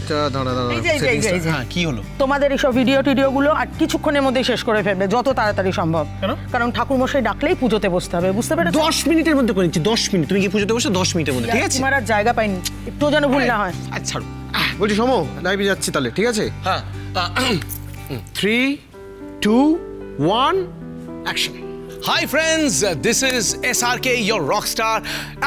আচ্ছা দাঁড়া হ্যাঁ কি হলো? তোমাদের এইসব ভিডিও গুলো আর কিছুক্ষণের মধ্যে শেষ করে ফেলবে, যত তাড়াতাড়ি সম্ভব। কারণ ঠাকুরমশাই ডাকলেই পুজোতে বসতে হবে, বুঝতে পেরেছো? 10 মিনিটের মধ্যে করে নিচ্ছি। 10 মিনিট তুমি কি পুজোতে বসে 10 মিনিটের মধ্যে, ঠিক আছে? তোমার আর জায়গা পাইনি, একটু যেন ভুল না হয়। আচ্ছা ছাড়ো। বলছি সমো, লাইভে যাচ্ছি তাহলে, ঠিক আছে? হ্যাঁ 3, 2, 1 action. Hi friends, this is SRK your rock star.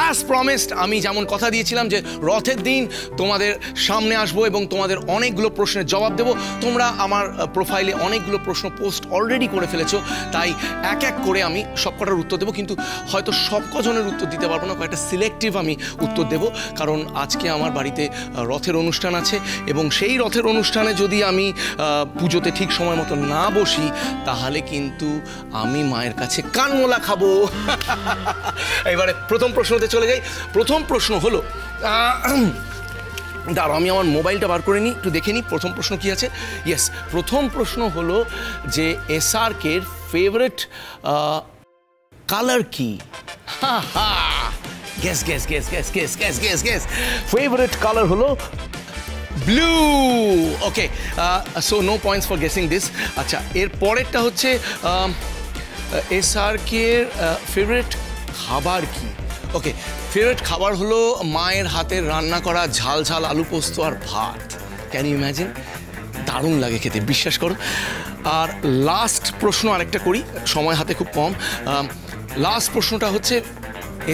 As promised, আমি যেমন কথা দিয়েছিলাম যে রথের দিন তোমাদের সামনে আসবো এবং তোমাদের অনেকগুলো প্রশ্নের জবাব দেবো। তোমরা আমার প্রোফাইলে অনেকগুলো প্রশ্ন পোস্ট অলরেডি করে ফেলেছো, তাই এক এক করে আমি সবকটার উত্তর দেবো, কিন্তু হয়তো সব কজনের উত্তর দিতে পারবো না, কয়েকটা সিলেক্টিভ আমি উত্তর দেবো। কারণ আজকে আমার বাড়িতে রথের অনুষ্ঠান আছে এবং সেই রথের অনুষ্ঠানে যদি আমি পুজোতে ঠিক সময় মতো না বসি, তাহলে কিন্তু আমি মায়ের কাছে কানমোলা খাবো। এবারে প্রথম প্রশ্নতে চলে যাই। প্রথম প্রশ্ন হলো, দাঁড়াও আমি আমার মোবাইলটা বার করে নিই, একটু দেখে নিই প্রথম প্রশ্ন কি আছে। ইয়েস, প্রথম প্রশ্ন হলো যে SRK এর ফেভারিট কালার কি? Guess guess guess guess guess guess guess guess favourite colour হলো blue. Okay, so no points for guessing this. আচ্ছা, এর পরেরটা হচ্ছে SRK এর ফেভারিট খাবার কি? ওকে, ফেভারিট খাবার হলো মায়ের হাতের রান্না করা ঝাল ঝাল আলু পোস্ত আর ভাত। Can you imagine? দারুণ লাগে খেতে, বিশ্বাস করো। আর লাস্ট প্রশ্ন আরেকটা করি, সময় হাতে খুব কম। লাস্ট প্রশ্নটা হচ্ছে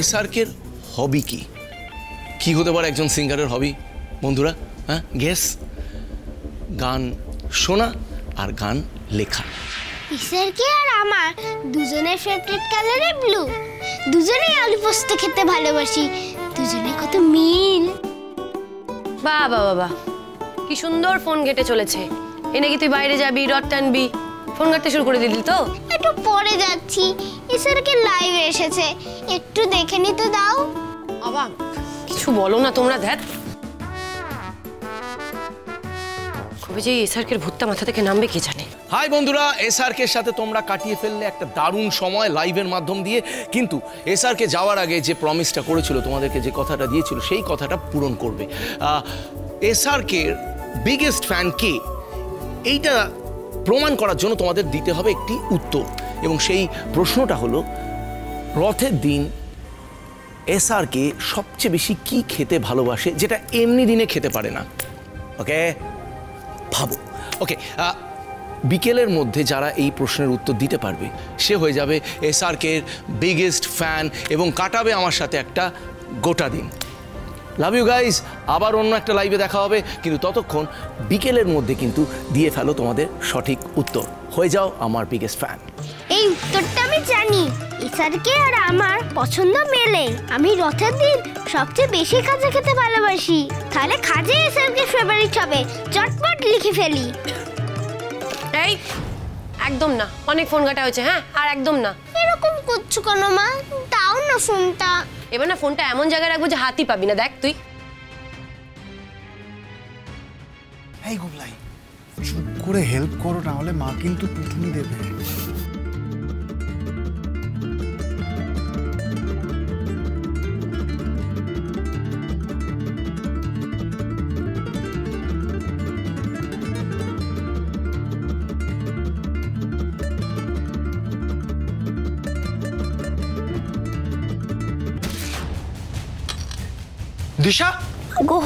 SRK এর হবি কি? কি হতে পারে একজন সিঙ্গারের হবি বন্ধুরা? হ্যাঁ, গেস। গান শোনা আর গান লেখা। SRK আর আমার দুজনের ফেভারিট কালারে ব্লু। দুজনেই আলু পোস্ত খেতে ভালোবাসি, দুজনে কত মিল। বাহ বাহ বাহ, কি সুন্দর ফোন ঘেটে চলেছে। এ নাকি তুই বাইরে যাবি, রথ টানবি, ফোন ঘাটতে শুরু করে দিলি তো? একটু পরে যাচ্ছি, SRK লাইভ এসেছে, একটু দেখে নিতে দাও। বাবা কিছু বলো না তোমরা, ধ্যাত। কবে যে SRK এর ভূতটা মাথা থেকে নামবে কে জানে। হাই বন্ধুরা, SRK এর সাথে তোমরা কাটিয়ে ফেললে একটা দারুণ সময় লাইভের মাধ্যম দিয়ে, কিন্তু SRK যাওয়ার আগে যে প্রমিসটা করেছিল, তোমাদেরকে যে কথাটা দিয়েছিল, সেই কথাটা পূরণ করবে। SRK এর বিগেস্ট ফ্যান কে, এইটা প্রমাণ করার জন্য তোমাদের দিতে হবে একটি উত্তর, এবং সেই প্রশ্নটা হলো রথের দিন SRK সবচেয়ে বেশি কি খেতে ভালোবাসে, যেটা এমনি দিনে খেতে পারে না। ওকে, ভাবো। ওকে, বিকেলের মধ্যে যারা এই প্রশ্নের উত্তর দিতে পারবে, সে হয়ে যাবে SRK এর বিগেস্ট ফ্যান এবং কাটাবে আমার সাথে একটা গোটা দিন। Love you guys. আবার অন্য একটা লাইভে দেখা হবে, কিন্তু ততক্ষণ বিকেলের মধ্যে কিন্তু দিয়ে ফেলো তোমাদের সঠিক উত্তর, হয়ে যাও আমার বিগেস্ট ফ্যান। এই উত্তরটা আমি জানি, SRK আর আমার পছন্দ মেলে। আমি রথের দিন সবচেয়ে বেশি খাজা খেতে ভালোবাসি, তাহলে খাজা SRK ফেভারিট হবে। চটপট লিখে ফেলি। এই একদম না, অনেক ফোন ঘাটা হয়েছে। হ্যাঁ, আর একদম না। এরকম করছো কেন মা? দাও না ফোনটা। এবার না ফোনটা এমন জায়গায় রাখবো যে হাতই পাবি না। দেখ তুই। এই গুবলাই, চুপ করে হেল্প করো, না হলে মা কিন্তু পিটুনি দেবে। দিশা, গো